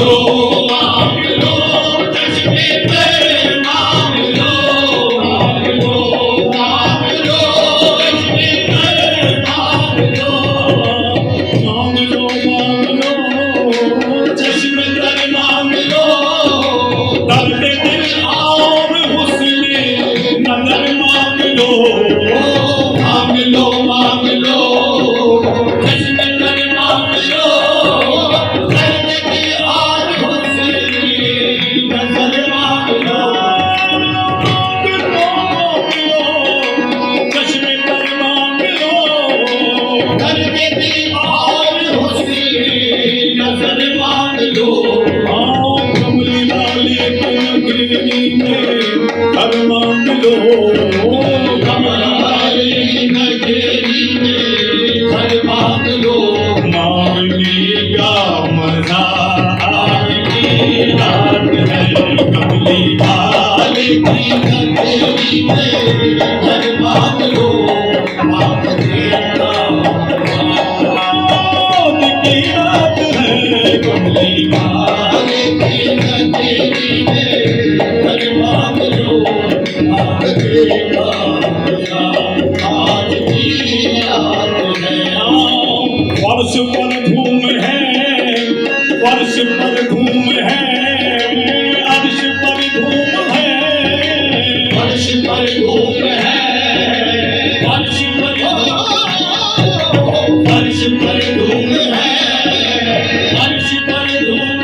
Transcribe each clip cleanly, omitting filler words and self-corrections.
Oh चश्मे तर मांग लो, दर्द दिल और हुस्ने नजर मांग लो, मांग लो मांग लो, चश्मे तर मांग लो, दर्द दिल और हुस्ने नजर मांग लो, चश्मे तर मांग लो, दर्द दिल और हुस्ने नजर मांग लो। आओ कमली वाले नगरी में घर मांग लो, कमला वाली नगरी में घर मांग लो, मांगने का मजा आज की रात है, कमली वाले की नगरी में घर मांग लो, मांगने का आज की रात है, कमली वाले की नगरी में घर मांग लो, मांगने का आज की रात है। फर्श पर धूम है, फर्श पर धूम है, अर्श पर धूम है, फर्श पर धूम है, फर्श पर फर्श पर धूम है, फर्श पर धूम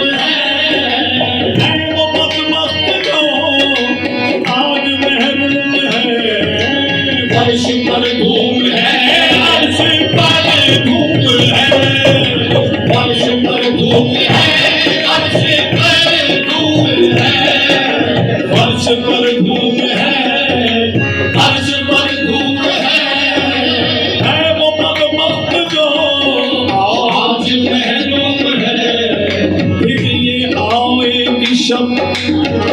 है वो बदमस्त जो आज महरूम है, फर्श पर धूम है, अर्श पर धूम है, फर्श पर धूम है, अर्श पर धूम है, फर्श पर धूम है, अर्श पर धूम है वो बदमस्त जो आज महरूम है। फिर ये आएगी शब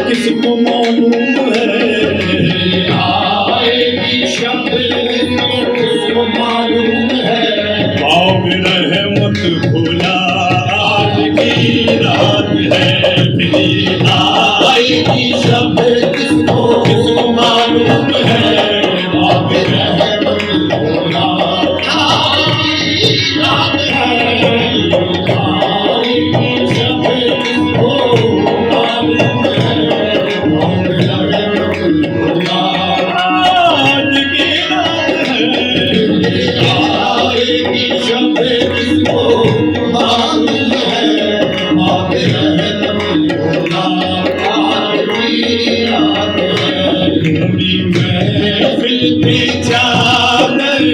किसको मालूम है, आएगी शब किसको मालूम है, बाब रहमत भोला आज की रात है, फिर ये आएगी शब किसको मालूम है, बाब रहमत भोला आज की रात है, आएगी शब किसको मालूम है, बाब रहमत भोला आज की रात है, आएगी शब किसको मालूम है, बाब रहमत भोला आज की रात है। पूरी महफिल पे चादर